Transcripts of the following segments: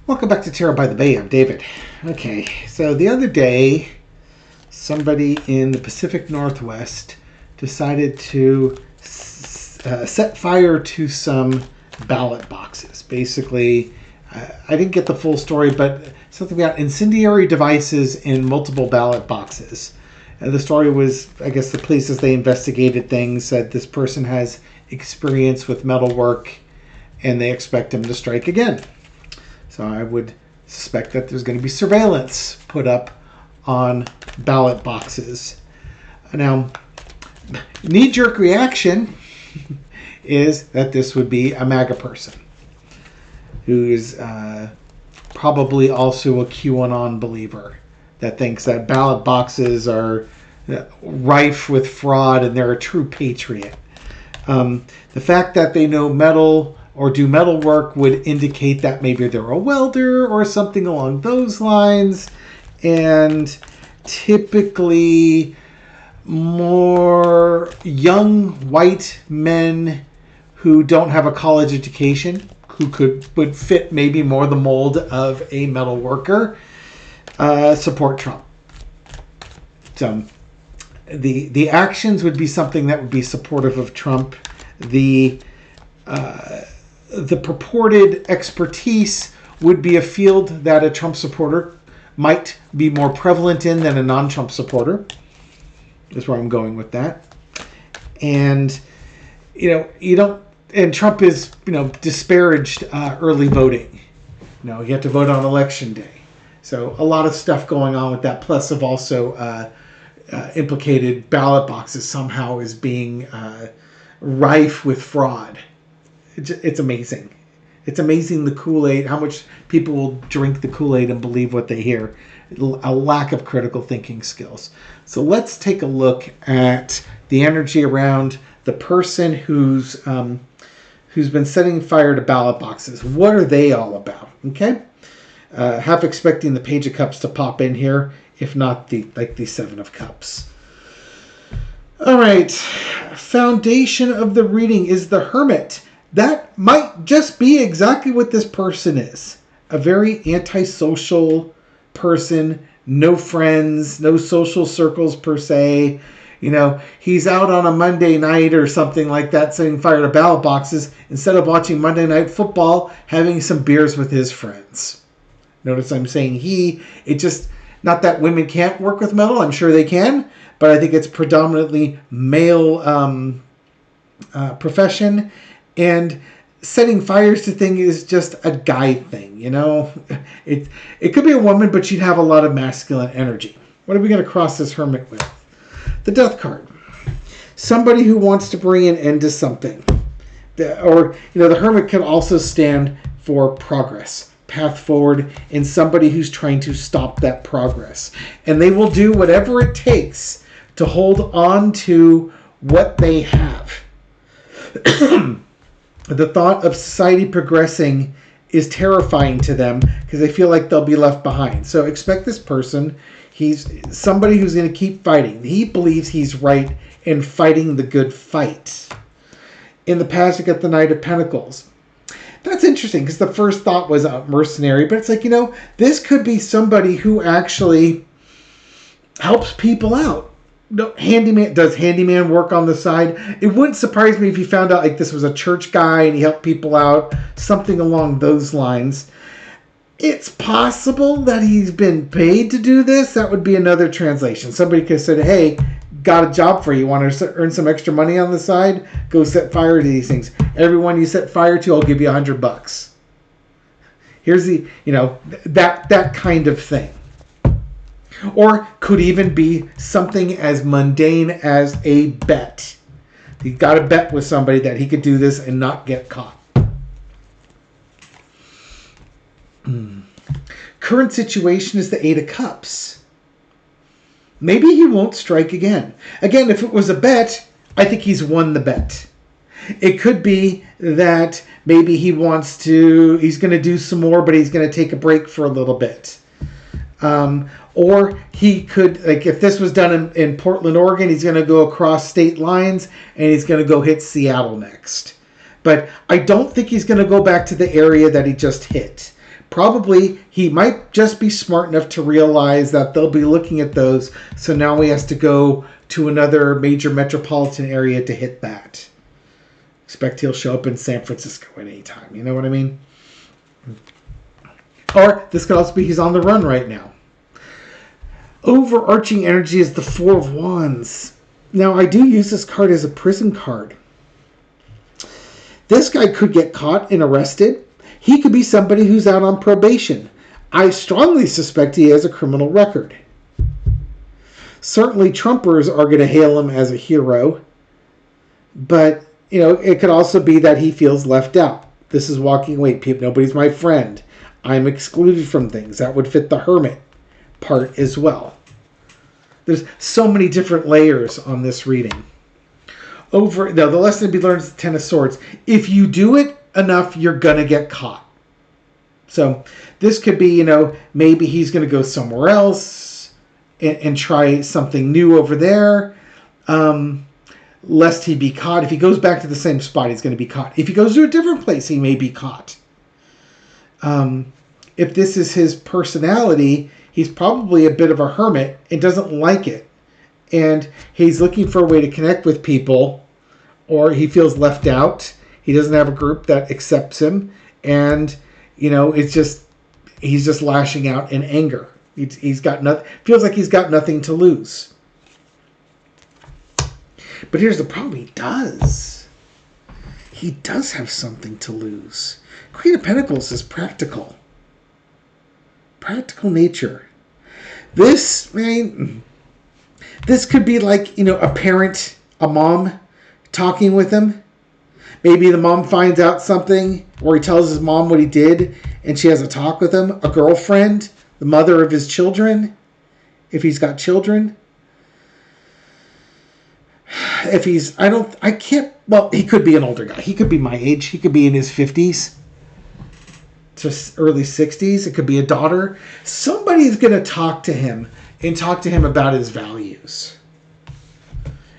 Welcome back to Tarot by the Bay. I'm David. Okay, so the other day, somebody in the Pacific Northwest decided to set fire to some ballot boxes. Basically, I didn't get the full story, but something about incendiary devices in multiple ballot boxes. And the story was, I guess, the police, as they investigated things, said this person has experience with metalwork and they expect him to strike again. So I would suspect that there's going to be surveillance put up on ballot boxes. Now, knee-jerk reaction is that this would be a MAGA person who is probably also a QAnon believer that thinks that ballot boxes are rife with fraud and they're a true patriot. The fact that they know metal or do metal work would indicate that maybe they're a welder or something along those lines. And typically more young white men who don't have a college education, who would fit maybe more the mold of a metal worker, support Trump. So the actions would be something that would be supportive of Trump. The purported expertise would be a field that a Trump supporter might be more prevalent in than a non-Trump supporter. That's where I'm going with that. And, you don't, and Trump is, disparaged early voting. You have to vote on election day. So a lot of stuff going on with that. Plus have also implicated ballot boxes somehow as being rife with fraud. It's amazing. It's amazing the Kool-Aid, how much people will drink the Kool-Aid and believe what they hear. A lack of critical thinking skills. So let's take a look at the energy around the person who's been setting fire to ballot boxes. What are they all about? Okay? Half expecting the Page of Cups to pop in here, if not the Seven of Cups. All right. Foundation of the reading is the Hermit. That might just be exactly what this person is. A very antisocial person, no friends, no social circles per se. He's out on a Monday night or something like that setting fire to ballot boxes instead of watching Monday Night Football, having some beers with his friends. Notice I'm saying he. It just, not that women can't work with metal, I'm sure they can, but I think it's predominantly male profession. And setting fires to things is just a guy thing, It could be a woman, but she'd have a lot of masculine energy. What are we going to cross this Hermit with? The Death card. Somebody who wants to bring an end to something. The Hermit can also stand for progress, path forward, and somebody who's trying to stop that progress. And they will do whatever it takes to hold on to what they have. The thought of society progressing is terrifying to them because they feel like they'll be left behind. So expect this person. He's somebody who's going to keep fighting. He believes he's right in fighting the good fight. In the past, you got the Knight of Pentacles. That's interesting because the first thought was a mercenary, but it's like, this could be somebody who actually helps people out. No, does handyman work on the side? It wouldn't surprise me if you found out like this was a church guy and he helped people out, something along those lines. It's possible that he's been paid to do this. That would be another translation. Somebody could have said, hey, got a job for you. Want to earn some extra money on the side? Go set fire to these things. Everyone you set fire to, I'll give you $100. Here's the, that kind of thing. Or could even be something as mundane as a bet. He got a bet with somebody that he could do this and not get caught. Current situation is the Eight of Cups. Maybe he won't strike again. Again, if it was a bet, I think he's won the bet. It could be that maybe he's going to do some more, but he's going to take a break for a little bit. Or he could, like if this was done in Portland, Oregon, he's going to go across state lines and he's going to go hit Seattle next. But I don't think he's going to go back to the area that he just hit. Probably he might just be smart enough to realize that they'll be looking at those. So now he has to go to another major metropolitan area to hit that. Expect he'll show up in San Francisco at any time. You know what I mean? Or this could also be he's on the run right now. Overarching energy is the Four of Wands. Now, I do use this card as a prison card. This guy could get caught and arrested. He could be somebody who's out on probation. I strongly suspect he has a criminal record. Certainly, Trumpers are going to hail him as a hero. But, it could also be that he feels left out. This is walking away. People, nobody's my friend. I'm excluded from things. That would fit the hermit part as well. There's so many different layers on this reading. The lesson to be learned is the Ten of Swords. If you do it enough, you're going to get caught. So this could be, maybe he's going to go somewhere else and try something new over there, lest he be caught. If he goes back to the same spot, he's going to be caught. If he goes to a different place, he may be caught. If this is his personality, he's probably a bit of a hermit and doesn't like it. And he's looking for a way to connect with people, or he feels left out. He doesn't have a group that accepts him. And, he's just lashing out in anger. He's got nothing, feels like he's got nothing to lose. But here's the problem. He does. He does have something to lose. Queen of Pentacles is practical. Practical nature. This could be like, a parent, a mom talking with him. Maybe the mom finds out something, or he tells his mom what he did, and she has a talk with him. A girlfriend, the mother of his children, if he's got children. If he's, he could be an older guy. He could be my age. He could be in his 50s. To early 60s. It could be a daughter. Somebody's going to talk to him and talk to him about his values.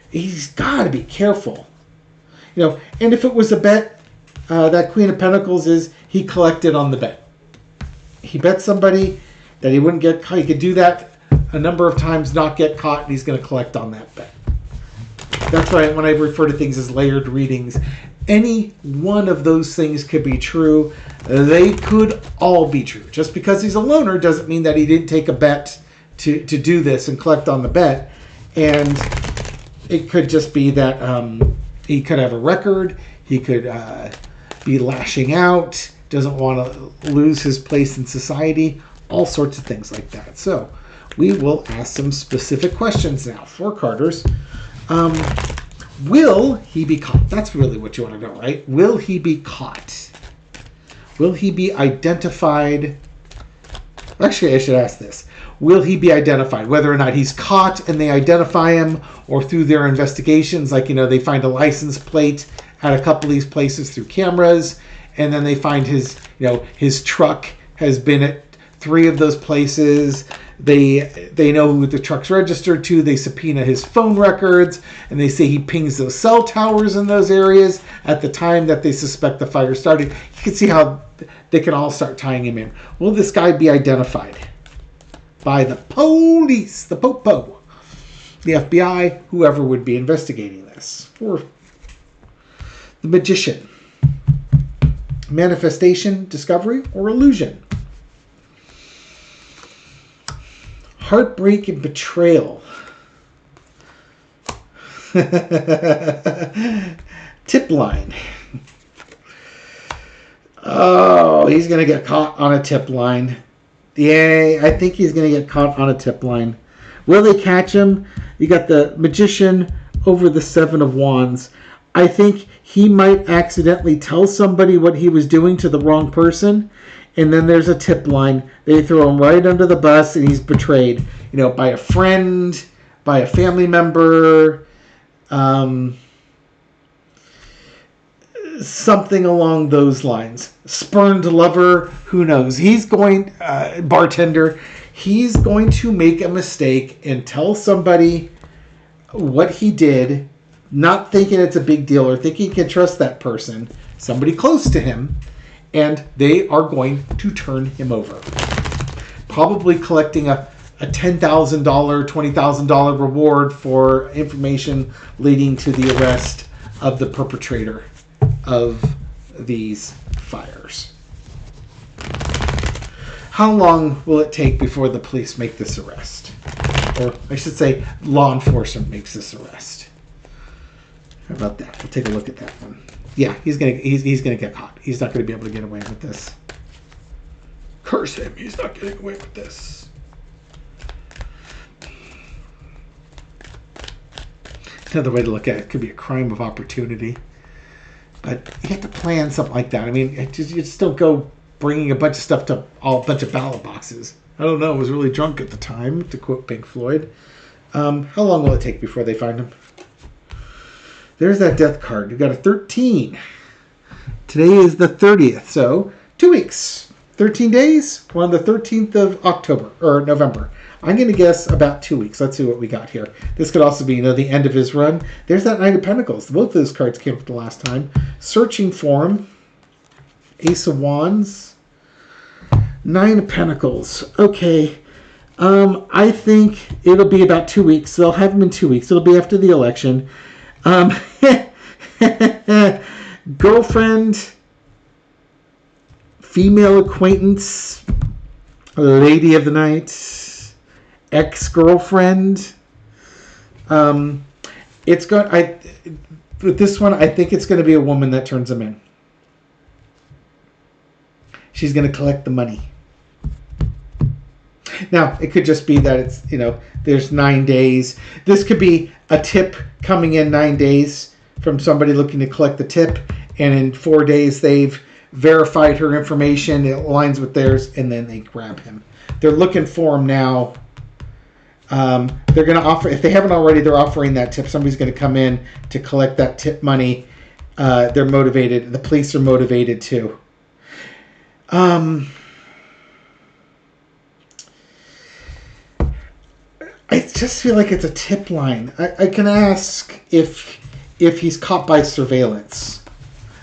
He's got to be careful. And if it was a bet, that Queen of Pentacles is, he collected on the bet. He bet somebody that he wouldn't get caught. He could do that a number of times, not get caught, and he's going to collect on that bet. That's why when I refer to things as layered readings, any one of those things could be true. They could all be true. Just because he's a loner doesn't mean that he didn't take a bet to do this and collect on the bet. And it could just be that he could have a record. He could be lashing out, doesn't want to lose his place in society, all sorts of things like that. So we will ask some specific questions now for Carters. Will he be caught? That's really what you want to know, right? Will he be caught? Will he be identified? Actually, I should ask this. Will he be identified? Whether or not he's caught and they identify him, or through their investigations, like, they find a license plate at a couple of these places through cameras, and then they find his truck has been at 3 of those places. They know who the truck's registered to. They subpoena his phone records, and they say he pings those cell towers in those areas at the time that they suspect the fire started. You can see how they can all start tying him in. Will this guy be identified by the police, the Popo, the FBI, whoever would be investigating this? Or the Magician. Manifestation, discovery, or illusion? Heartbreak and betrayal. Tip line. Oh, he's going to get caught on a tip line. Yeah, I think he's going to get caught on a tip line. Will they catch him? You got the Magician over the 7 of Wands. I think he might accidentally tell somebody what he was doing to the wrong person. And then there's a tip line. They throw him right under the bus, and he's betrayed, by a friend, by a family member, something along those lines. Spurned lover, who knows? He's going, bartender, he's going to make a mistake and tell somebody what he did, not thinking it's a big deal or thinking he can trust that person, somebody close to him. and they are going to turn him over. Probably collecting a $10,000, $20,000 reward for information leading to the arrest of the perpetrator of these fires. How long will it take before the police make this arrest? Or I should say law enforcement makes this arrest. How about that? We'll take a look at that one. Yeah, he's gonna get caught. He's not gonna be able to get away with this. Curse him, he's not getting away with this. Another way to look at it could be a crime of opportunity. But you have to plan something like that. I mean, you just don't go bringing a bunch of stuff to a bunch of ballot boxes. I don't know. I was really drunk at the time, to quote Pink Floyd. How long will it take before they find him? There's that death card. You got a 13. Today is the 30th, so 2 weeks. 13 days? We're on the 13th of October, or November. I'm going to guess about 2 weeks. Let's see what we got here. This could also be, the end of his run. There's that Knight of Pentacles. Both of those cards came up the last time. Searching for him. Ace of Wands. Nine of Pentacles. Okay. I think it'll be about 2 weeks. They'll have him in 2 weeks. It'll be after the election. Girlfriend. Female acquaintance. Lady of the night. Ex-girlfriend. With this one, I think it's going to be a woman that turns him in. She's going to collect the money. Now, it could just be that it's, there's 9 days. This could be a tip coming in 9 days from somebody looking to collect the tip, and in 4 days they've verified her information, it aligns with theirs, and then they grab him. They're looking for him now. They're going to offer, if they haven't already, they're offering that tip. Somebody's going to come in to collect that tip money. They're motivated. The police are motivated too. I just feel like it's a tip line. I can ask if he's caught by surveillance.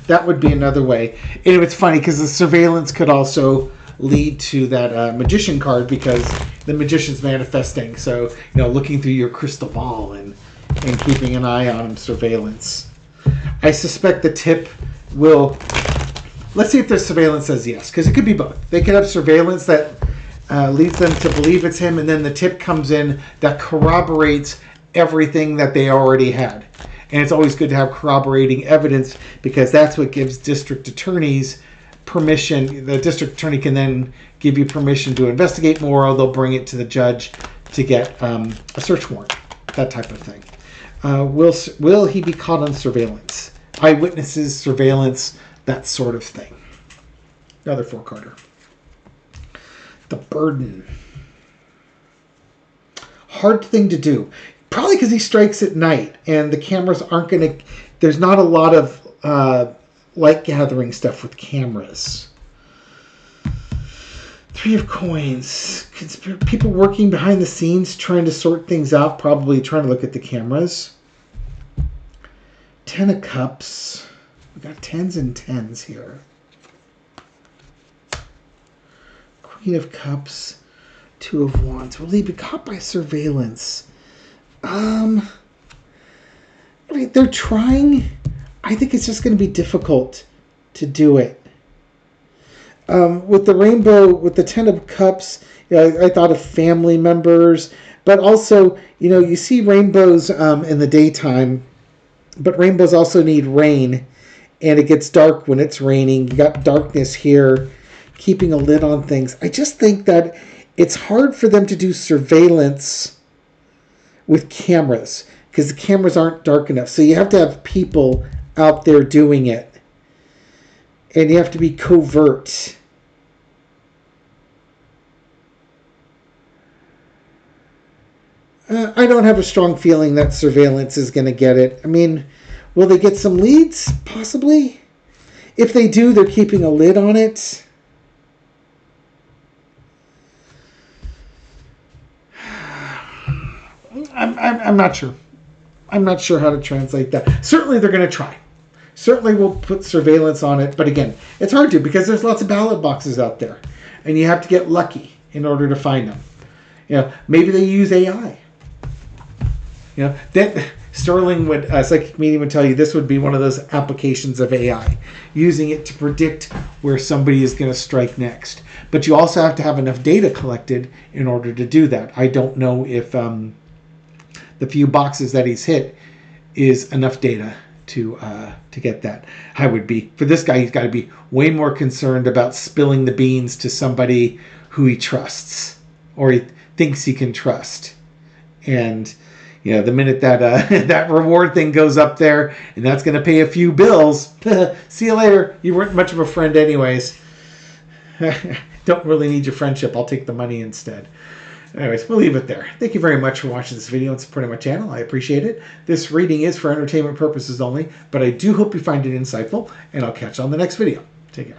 That would be another way. And it's funny because the surveillance could also lead to that magician card, because the magician's manifesting. So, looking through your crystal ball and keeping an eye on him, surveillance. I suspect the tip will... Let's see if the surveillance says yes, because it could be both. They could have surveillance that leads them to believe it's him, and then the tip comes in that corroborates everything that they already had. And it's always good to have corroborating evidence, because that's what gives district attorneys permission. The district attorney can then give you permission to investigate more, or they'll bring it to the judge to get a search warrant, that type of thing. Will he be caught on surveillance? Eyewitnesses, surveillance, that sort of thing. Another four-carder. The burden. Hard thing to do. Probably because he strikes at night, and the cameras aren't going to... There's not a lot of light gathering stuff with cameras. Three of Coins. People working behind the scenes trying to sort things out, probably trying to look at the cameras. 10 of Cups. We got 10s and 10s here. Queen of Cups. 2 of Wands. Will he be caught by surveillance? I mean, they're trying. I think it's just going to be difficult to do it. With the rainbow, with the 10 of Cups, I thought of family members, but also, you see rainbows in the daytime, but rainbows also need rain, and it gets dark when it's raining. You got darkness here, keeping a lid on things. I just think that it's hard for them to do surveillance with cameras, because the cameras aren't dark enough. So you have to have people out there doing it. And you have to be covert. I don't have a strong feeling that surveillance is going to get it. I mean, will they get some leads? Possibly. If they do, they're keeping a lid on it. I'm not sure. I'm not sure how to translate that. Certainly they're going to try. Certainly we'll put surveillance on it, but again, it's hard to because there's lots of ballot boxes out there, and you have to get lucky in order to find them. You know, maybe they use AI. You know, that Sterling would, a psychic medium would tell you this would be one of those applications of AI, using it to predict where somebody is going to strike next. But you also have to have enough data collected in order to do that. I don't know if the few boxes that he's hit is enough data to get that. I would be, for this guy, he's got to be way more concerned about spilling the beans to somebody who he trusts or he thinks he can trust. And you know, the minute that that reward thing goes up there and that's going to pay a few bills, see you later. You weren't much of a friend anyways. Don't really need your friendship. I'll take the money instead. Anyways, we'll leave it there. Thank you very much for watching this video and supporting my channel. I appreciate it. This reading is for entertainment purposes only, but I do hope you find it insightful, and I'll catch you on the next video. Take care.